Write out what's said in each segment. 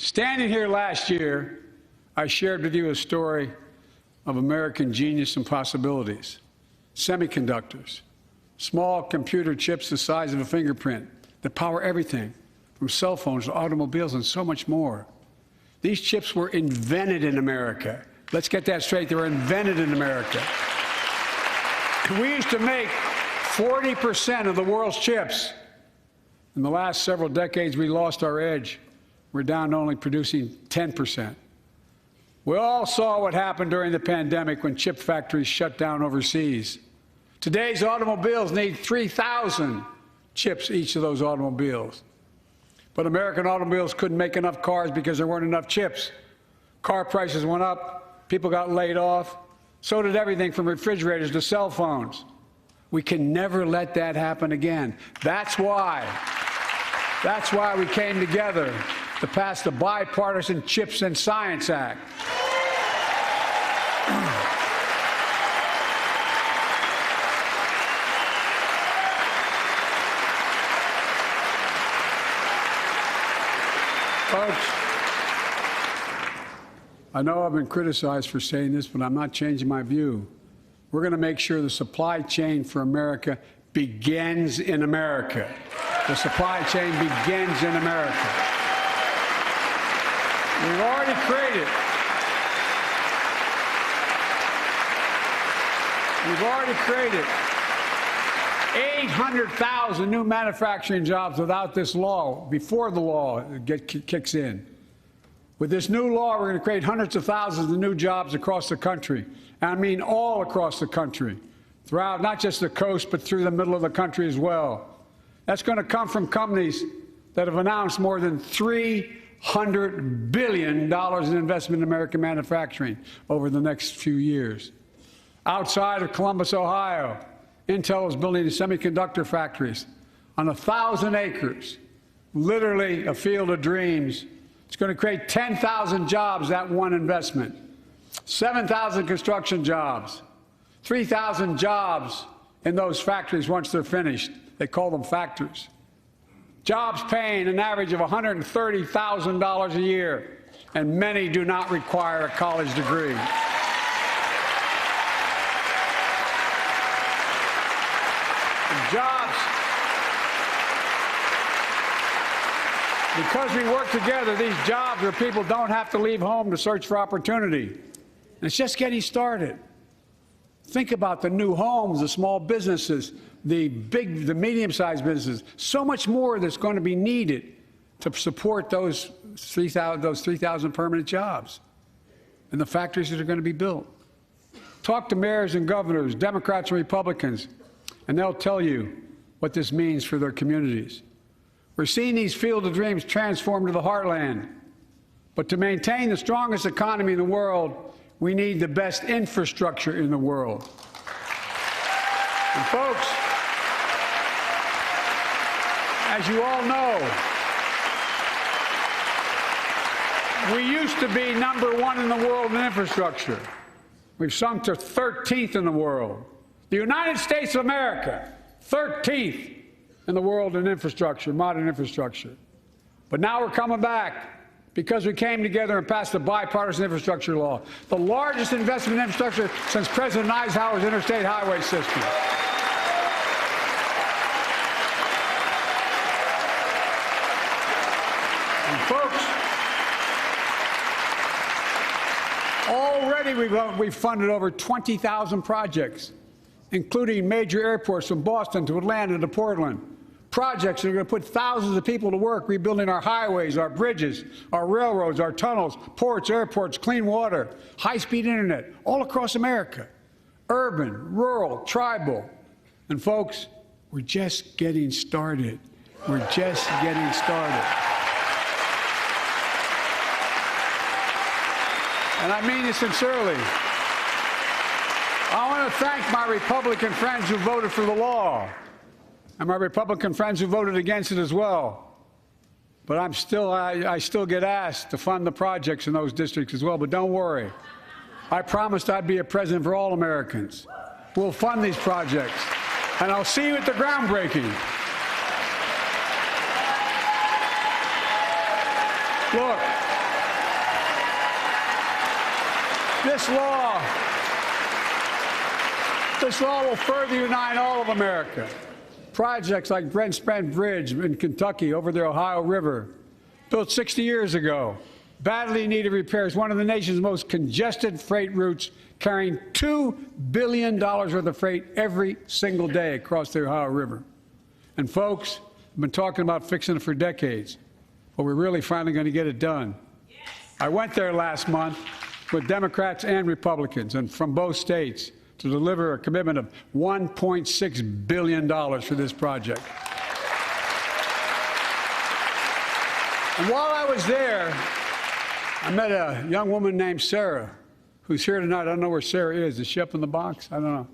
Standing here last year, I shared with you a story of American genius and possibilities. Semiconductors, small computer chips the size of a fingerprint that power everything, from cell phones to automobiles and so much more. These chips were invented in America. Let's get that straight. They were invented in America. We used to make 40% of the world's chips. In the last several decades, we lost our edge. We're down to only producing 10%. We all saw what happened during the pandemic when chip factories shut down overseas. Today's automobiles need 3,000 chips, each of those automobiles. But American automobiles couldn't make enough cars because there weren't enough chips. Car prices went up, people got laid off. So did everything from refrigerators to cell phones. We can never let that happen again. That's why we came together to pass the Bipartisan Chips and Science Act. Folks, I know I've been criticized for saying this, but I'm not changing my view. We're going to make sure the supply chain for America begins in America. The supply chain begins in America. We've already created 800,000 new manufacturing jobs without this law, before the law kicks in. With this new law, we're going to create hundreds of thousands of new jobs across the country. And I mean all across the country, throughout not just the coast, but through the middle of the country as well. That's going to come from companies that have announced more than $300 billion in investment in American manufacturing over the next few years. Outside of Columbus, Ohio, Intel is building semiconductor factories on 1,000 acres, literally a field of dreams. It's going to create 10,000 jobs, that one investment, 7,000 construction jobs, 3,000 jobs in those factories once they're finished. They call them factories. Jobs paying an average of $130,000 a year, and many do not require a college degree. Jobs. Because we work together, these jobs where people don't have to leave home to search for opportunity. And it's just getting started. Think about the new homes, the small businesses, the medium-sized businesses. So much more that's going to be needed to support those 3,000 permanent jobs and the factories that are going to be built. Talk to mayors and governors, Democrats and Republicans, and they'll tell you what this means for their communities. We're seeing these field of dreams transform to the heartland. But to maintain the strongest economy in the world, we need the best infrastructure in the world. And folks, as you all know, we used to be #1 in the world in infrastructure. We've sunk to 13th in the world. The United States of America, 13th in the world in infrastructure, modern infrastructure. But now we're coming back because we came together and passed the bipartisan infrastructure law, the largest investment in infrastructure since President Eisenhower's interstate highway system. And folks, already we've funded over 20,000 projects, including major airports from Boston to Atlanta to Portland. Projects that are going to put thousands of people to work rebuilding our highways, our bridges, our railroads, our tunnels, ports, airports, clean water, high-speed internet, all across America. Urban, rural, tribal. And folks, we're just getting started. We're just getting started. And I mean this sincerely. I want to thank my Republican friends who voted for the law, and my Republican friends who voted against it as well. But I still get asked to fund the projects in those districts as well. But don't worry. I promised I'd be a president for all Americans. We'll fund these projects. And I'll see you at the groundbreaking. Look, This law will further unite all of America. Projects like Brent Spence Bridge in Kentucky over the Ohio River, built 60 years ago, badly needed repairs, one of the nation's most congested freight routes, carrying $2 billion worth of freight every single day across the Ohio River. And folks, we've been talking about fixing it for decades, but we're really finally going to get it done. Yes. I went there last month with Democrats and Republicans and from both states to deliver a commitment of $1.6 billion for this project. And while I was there, I met a young woman named Sarah, who's here tonight. I don't know where Sarah is. Is she up in the box? I don't know.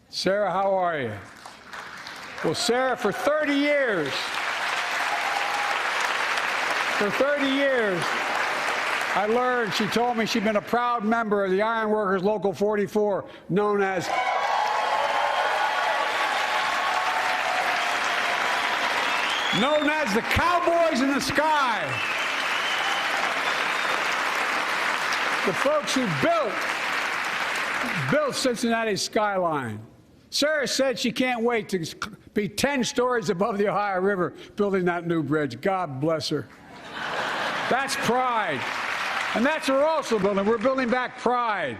Sarah, how are you? Well, Sarah, for 30 years, I learned, she told me she'd been a proud member of the Iron Workers Local 44, known as the Cowboys in the Sky. The folks who built Cincinnati's skyline. Sarah said she can't wait to be 10 stories above the Ohio River building that new bridge. God bless her. That's pride. And that's what we're also building. We're building back pride.